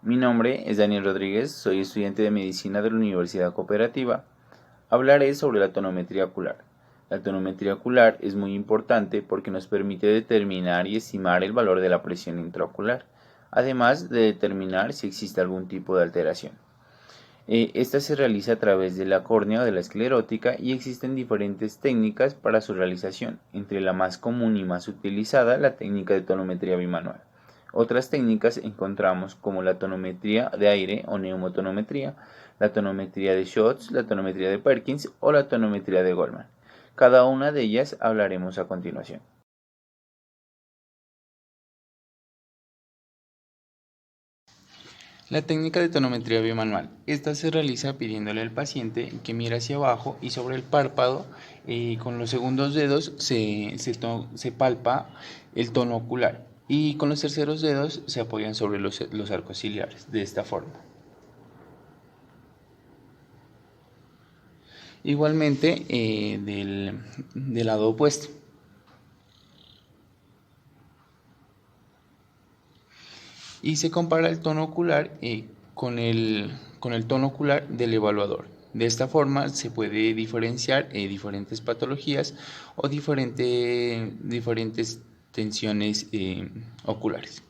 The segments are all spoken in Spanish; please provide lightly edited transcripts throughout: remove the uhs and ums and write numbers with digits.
Mi nombre es Daniel Rodríguez, soy estudiante de Medicina de la Universidad Cooperativa. Hablaré sobre la tonometría ocular. La tonometría ocular es muy importante porque nos permite determinar y estimar el valor de la presión intraocular, además de determinar si existe algún tipo de alteración. Esta se realiza a través de la córnea o de la esclerótica y existen diferentes técnicas para su realización, entre la más común y más utilizada la técnica de tonometría bimanual. Otras técnicas encontramos como la tonometría de aire o neumotonometría, la tonometría de Schotts, la tonometría de Perkins o la tonometría de Goldman. Cada una de ellas hablaremos a continuación. La técnica de tonometría bimanual. Esta se realiza pidiéndole al paciente que mire hacia abajo y sobre el párpado con los segundos dedos se palpa el tono ocular y con los terceros dedos se apoyan sobre los arcos ciliares de esta forma. Igualmente del lado opuesto. Y se compara el tono ocular con el tono ocular del evaluador. De esta forma se puede diferenciar diferentes patologías o diferentes tensiones oculares.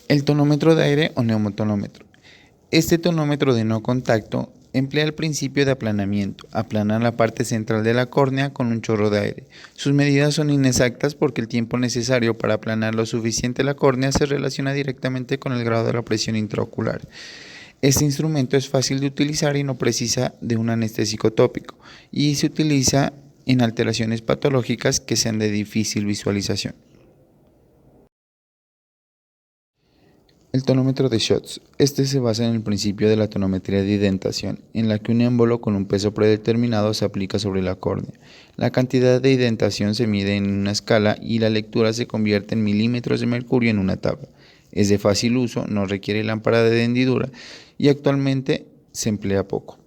El tonómetro de aire o neumotonómetro. Este tonómetro de no contacto emplea el principio de aplanamiento. Aplana la parte central de la córnea con un chorro de aire. Sus medidas son inexactas porque el tiempo necesario para aplanar lo suficiente la córnea se relaciona directamente con el grado de la presión intraocular. Este instrumento es fácil de utilizar y no precisa de un anestésico tópico y se utiliza en alteraciones patológicas que sean de difícil visualización. El tonómetro de Schotts. Este se basa en el principio de la tonometría de identación, en la que un émbolo con un peso predeterminado se aplica sobre la córnea. La cantidad de identación se mide en una escala y la lectura se convierte en milímetros de mercurio en una tabla. Es de fácil uso, no requiere lámpara de hendidura y actualmente se emplea poco.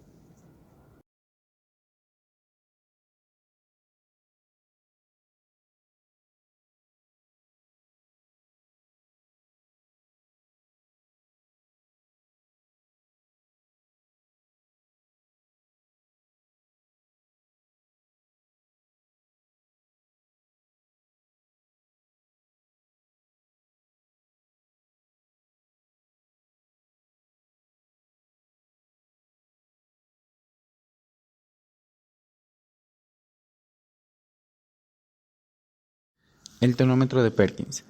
El tonómetro de Perkins.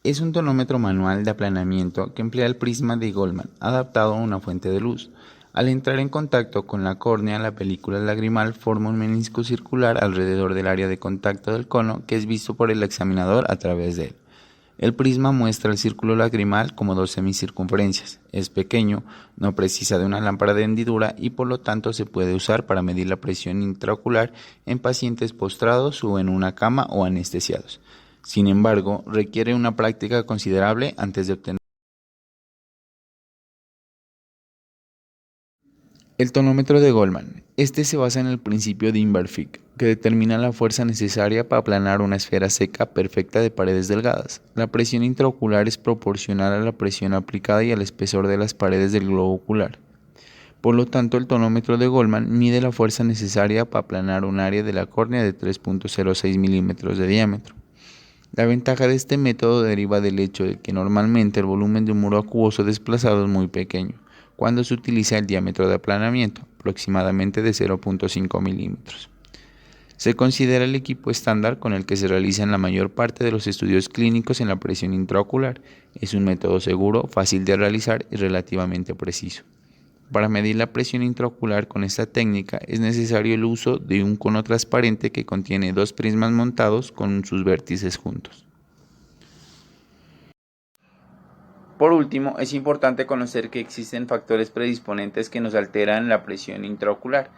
Es un tonómetro manual de aplanamiento que emplea el prisma de Goldman, adaptado a una fuente de luz. Al entrar en contacto con la córnea, la película lagrimal forma un menisco circular alrededor del área de contacto del cono que es visto por el examinador a través de él. El prisma muestra el círculo lagrimal como dos semicircunferencias. Es pequeño, no precisa de una lámpara de hendidura y por lo tanto se puede usar para medir la presión intraocular en pacientes postrados o en una cama o anestesiados. Sin embargo, requiere una práctica considerable antes de obtener. El tonómetro de Goldman. Este se basa en el principio de Inverfic, que determina la fuerza necesaria para aplanar una esfera seca perfecta de paredes delgadas. La presión intraocular es proporcional a la presión aplicada y al espesor de las paredes del globo ocular. Por lo tanto, el tonómetro de Goldman mide la fuerza necesaria para aplanar un área de la córnea de 3.06 milímetros de diámetro. La ventaja de este método deriva del hecho de que normalmente el volumen de un muro acuoso desplazado es muy pequeño, cuando se utiliza el diámetro de aplanamiento, aproximadamente de 0.5 milímetros. Se considera el equipo estándar con el que se realizan la mayor parte de los estudios clínicos en la presión intraocular. Es un método seguro, fácil de realizar y relativamente preciso. Para medir la presión intraocular con esta técnica es necesario el uso de un cono transparente que contiene dos prismas montados con sus vértices juntos. Por último, es importante conocer que existen factores predisponentes que nos alteran la presión intraocular.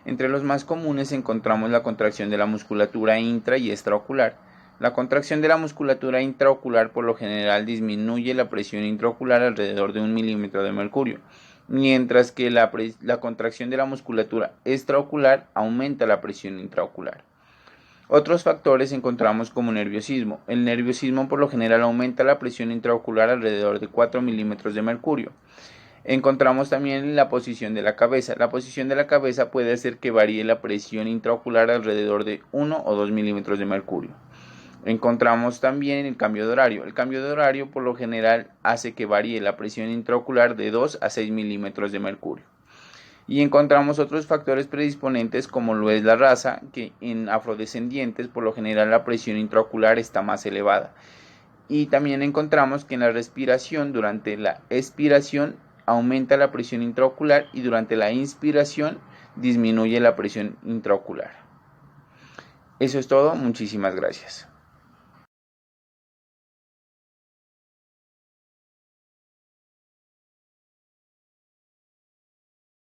Entre los más comunes encontramos la contracción de la musculatura intra y extraocular. La contracción de la musculatura intraocular por lo general disminuye la presión intraocular alrededor de 1 milímetro de mercurio, mientras que la contracción de la musculatura extraocular aumenta la presión intraocular. Otros factores encontramos como nerviosismo. El nerviosismo por lo general aumenta la presión intraocular alrededor de 4 milímetros de mercurio. Encontramos también la posición de la cabeza. La posición de la cabeza puede hacer que varíe la presión intraocular alrededor de 1 o 2 milímetros de mercurio. Encontramos también el cambio de horario. El cambio de horario por lo general hace que varíe la presión intraocular de 2 a 6 milímetros de mercurio. Y encontramos otros factores predisponentes como lo es la raza, que en afrodescendientes por lo general la presión intraocular está más elevada. Y también encontramos que en la respiración, durante la expiración aumenta la presión intraocular y durante la inspiración disminuye la presión intraocular. Eso es todo, muchísimas gracias.